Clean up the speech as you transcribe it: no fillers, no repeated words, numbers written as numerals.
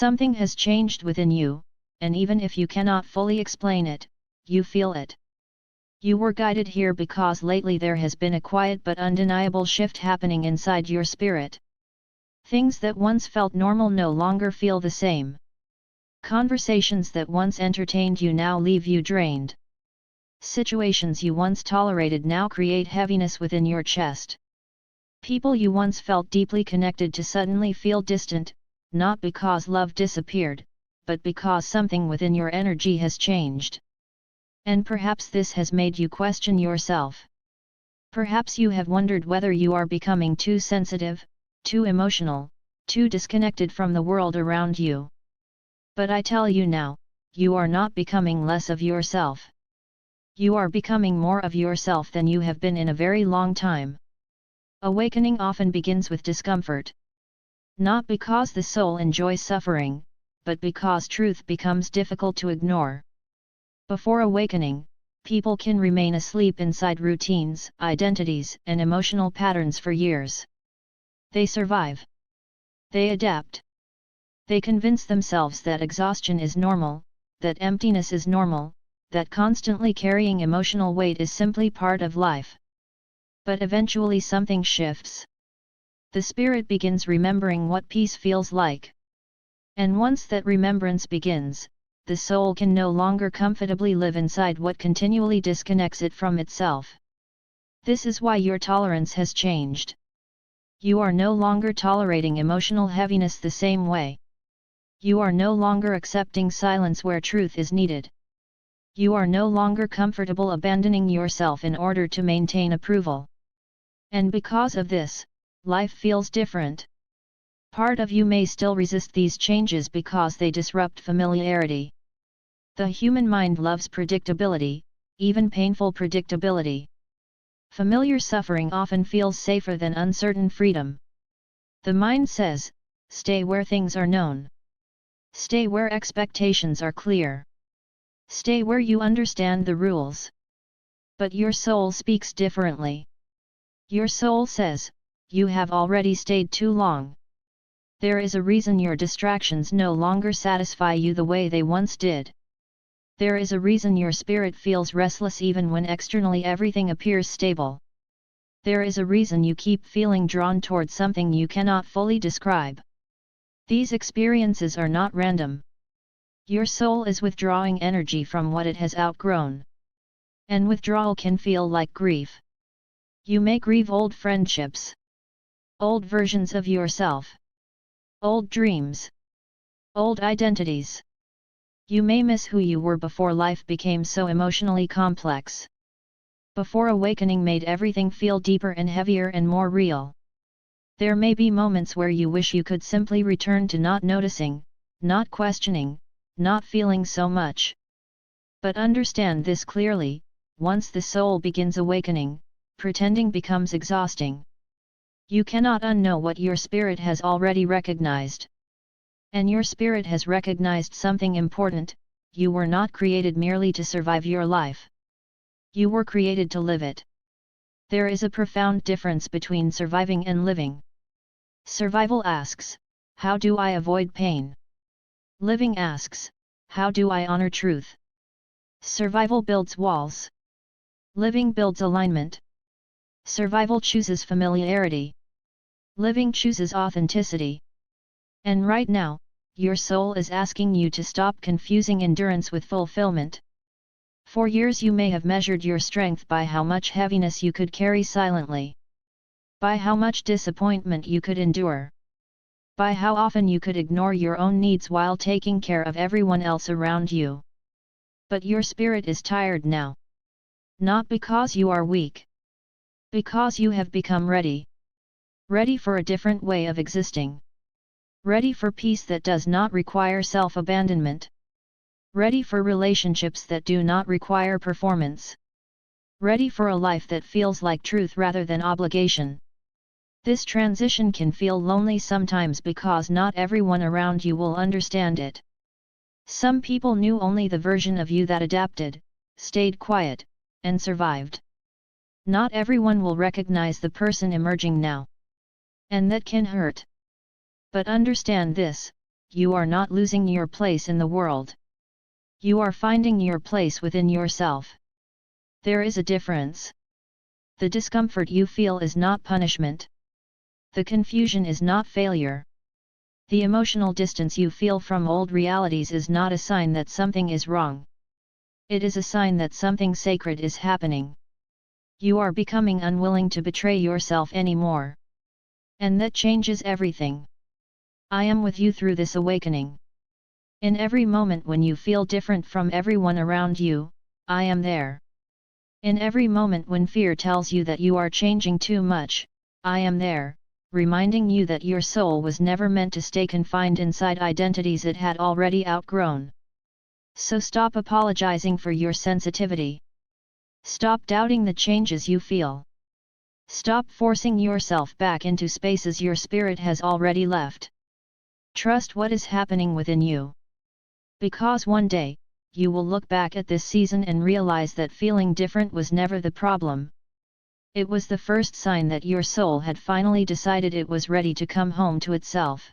Something has changed within you, and even if you cannot fully explain it, you feel it. You were guided here because lately there has been a quiet but undeniable shift happening inside your spirit. Things that once felt normal no longer feel the same. Conversations that once entertained you now leave you drained. Situations you once tolerated now create heaviness within your chest. People you once felt deeply connected to suddenly feel distant, not because love disappeared, but because something within your energy has changed. And perhaps this has made you question yourself. Perhaps you have wondered whether you are becoming too sensitive, too emotional, too disconnected from the world around you. But I tell you now, you are not becoming less of yourself. You are becoming more of yourself than you have been in a very long time. Awakening often begins with discomfort. Not because the soul enjoys suffering, but because truth becomes difficult to ignore. Before awakening, people can remain asleep inside routines, identities, and emotional patterns for years. They survive. They adapt. They convince themselves that exhaustion is normal, that emptiness is normal, that constantly carrying emotional weight is simply part of life. But eventually something shifts. The spirit begins remembering what peace feels like. And once that remembrance begins, the soul can no longer comfortably live inside what continually disconnects it from itself. This is why your tolerance has changed. You are no longer tolerating emotional heaviness the same way. You are no longer accepting silence where truth is needed. You are no longer comfortable abandoning yourself in order to maintain approval. And because of this, life feels different. Part of you may still resist these changes because they disrupt familiarity. The human mind loves predictability, even painful predictability. Familiar suffering often feels safer than uncertain freedom. The mind says, stay where things are known. Stay where expectations are clear. Stay where you understand the rules. But your soul speaks differently. Your soul says, you have already stayed too long. There is a reason your distractions no longer satisfy you the way they once did. There is a reason your spirit feels restless even when externally everything appears stable. There is a reason you keep feeling drawn towards something you cannot fully describe. These experiences are not random. Your soul is withdrawing energy from what it has outgrown. And withdrawal can feel like grief. You may grieve old friendships. Old versions of yourself. Old dreams. Old identities. You may miss who you were before life became so emotionally complex. Before awakening made everything feel deeper and heavier and more real. There may be moments where you wish you could simply return to not noticing, not questioning, not feeling so much. But understand this clearly, once the soul begins awakening, pretending becomes exhausting. You cannot unknow what your spirit has already recognized. And your spirit has recognized something important: you were not created merely to survive your life. You were created to live it. There is a profound difference between surviving and living. Survival asks, how do I avoid pain? Living asks, how do I honor truth? Survival builds walls. Living builds alignment. Survival chooses familiarity. Living chooses authenticity. And right now, your soul is asking you to stop confusing endurance with fulfillment. For years you may have measured your strength by how much heaviness you could carry silently. By how much disappointment you could endure. By how often you could ignore your own needs while taking care of everyone else around you. But your spirit is tired now. Not because you are weak. Because you have become ready. Ready for a different way of existing. Ready for peace that does not require self-abandonment. Ready for relationships that do not require performance. Ready for a life that feels like truth rather than obligation. This transition can feel lonely sometimes because not everyone around you will understand it. Some people knew only the version of you that adapted, stayed quiet, and survived. Not everyone will recognize the person emerging now. And that can hurt. But understand this, you are not losing your place in the world. You are finding your place within yourself. There is a difference. The discomfort you feel is not punishment. The confusion is not failure. The emotional distance you feel from old realities is not a sign that something is wrong. It is a sign that something sacred is happening. You are becoming unwilling to betray yourself anymore. And that changes everything. I am with you through this awakening. In every moment when you feel different from everyone around you, I am there. In every moment when fear tells you that you are changing too much, I am there, reminding you that your soul was never meant to stay confined inside identities it had already outgrown. So stop apologizing for your sensitivity. Stop doubting the changes you feel. Stop forcing yourself back into spaces your spirit has already left. Trust what is happening within you. Because one day, you will look back at this season and realize that feeling different was never the problem. It was the first sign that your soul had finally decided it was ready to come home to itself.